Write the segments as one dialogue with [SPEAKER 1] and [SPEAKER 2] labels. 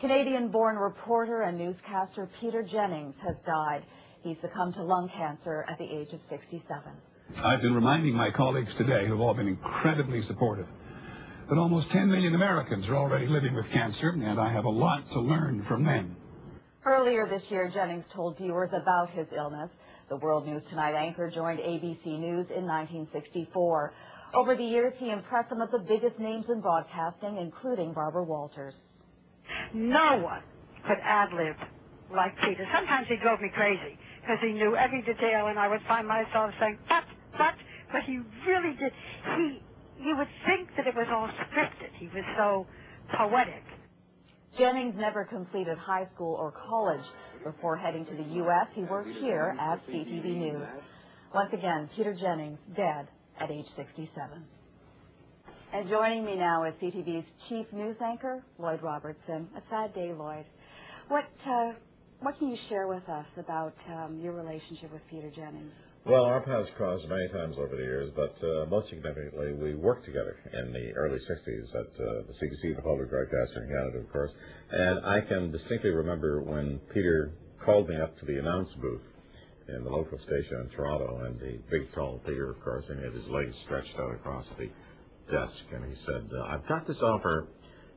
[SPEAKER 1] Canadian-born reporter and newscaster Peter Jennings has died. He succumbed to lung cancer at the age of 67.
[SPEAKER 2] I've been reminding my colleagues today, who've all been incredibly supportive, that almost 10 million Americans are already living with cancer, and I have a lot to learn from them.
[SPEAKER 1] Earlier this year, Jennings told viewers about his illness. The World News Tonight anchor joined ABC News in 1964. Over the years, he impressed some of the biggest names in broadcasting, including Barbara Walters.
[SPEAKER 3] No one could ad-lib like Peter. Sometimes he drove me crazy because he knew every detail, and I would find myself saying, but he really did. You would think that it was all scripted. He was so poetic.
[SPEAKER 1] Jennings never completed high school or college. Before heading to the U.S., he worked here at CTV News. Once again, Peter Jennings, dead at age 67. And joining me now is CTV's chief news anchor, Lloyd Robertson. A sad day, Lloyd. What can you share with us about your relationship with Peter Jennings?
[SPEAKER 4] Well, our paths crossed many times over the years, but most significantly, we worked together in the early 60s at the CBC, the public broadcaster in Canada, of course. And I can distinctly remember when Peter called me up to the announce booth in the local station in Toronto, and the big, tall Peter, of course, and he had his legs stretched out across the desk, and he said, I've got this offer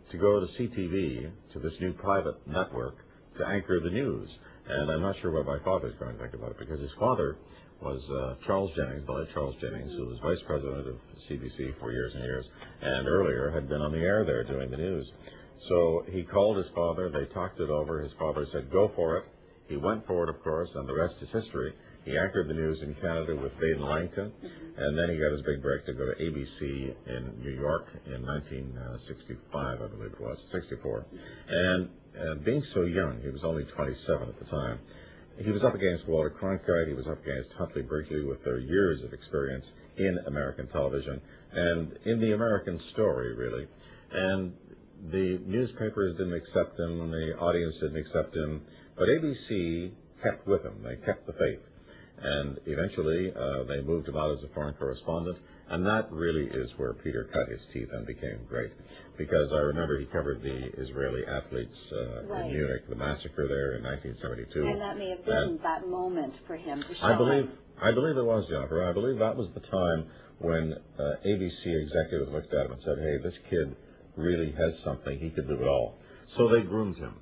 [SPEAKER 4] to go to CTV, to this new private network, to anchor the news. And I'm not sure what my father's going to think about it, because his father was Charles Jennings, the late Charles Jennings, who was vice president of CBC for years and years, and earlier had been on the air there doing the news. So he called his father, they talked it over, his father said, go for it. He went for it, of course, and the rest is history. He anchored the news in Canada with Baden Langton, and then he got his big break to go to ABC in New York in 1965, I believe it was, 64. And being so young, he was only 27 at the time, he was up against Walter Cronkite, he was up against Huntley Brinkley with their years of experience in American television and in the American story, really. And the newspapers didn't accept him, and the audience didn't accept him, but ABC kept with him. They kept the faith. And eventually, they moved him out as a foreign correspondent, and that really is where Peter cut his teeth and became great. Because I remember he covered the Israeli athletes in Munich, the massacre there in 1972.
[SPEAKER 1] And that may have been that moment for him to show
[SPEAKER 4] I believe it was, Jennifer. I believe that was the time when ABC executives looked at him and said, hey, this kid really has something. He could do it all. So they groomed him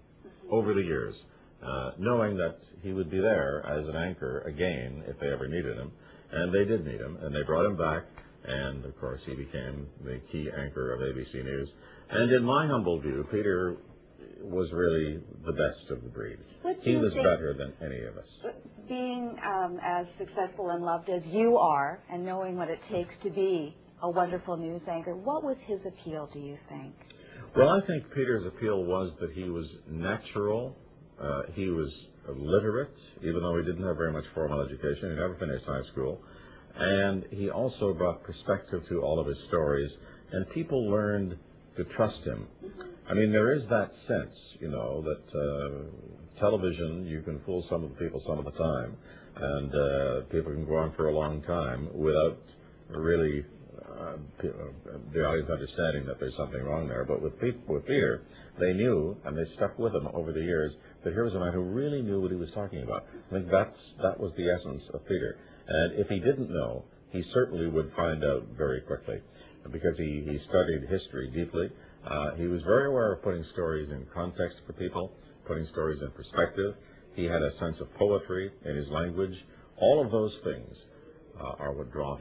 [SPEAKER 4] over the years, knowing that he would be there as an anchor again if they ever needed him. And they did need him, and they brought him back. And, of course, he became the key anchor of ABC News. And in my humble view, Peter was really the best of the breed. He was better than any of us.
[SPEAKER 1] Being as successful and loved as you are, and knowing what it takes to be a wonderful news anchor, what was his appeal, do you think?
[SPEAKER 4] Well, I think Peter's appeal was that he was natural. He was literate, even though he didn't have very much formal education. He never finished high school. And he also brought perspective to all of his stories, and people learned to trust him. I mean, there is that sense, you know, that television, you can fool some of the people some of the time, and people can go on for a long time without really the audience understanding that there's something wrong there. But with Peter, they knew, and they stuck with him over the years, that here was a man who really knew what he was talking about. I think that was the essence of Peter. And if he didn't know, he certainly would find out very quickly, because he studied history deeply. He was very aware of putting stories in context for people, putting stories in perspective. He had a sense of poetry in his language. All of those things are what drew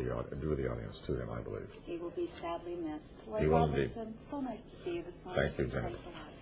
[SPEAKER 4] the audience to him, I believe.
[SPEAKER 1] He will be sadly missed.
[SPEAKER 4] He will indeed.
[SPEAKER 1] So nice to see you this morning.
[SPEAKER 4] Thank you, Jennifer.
[SPEAKER 1] Thanks a lot.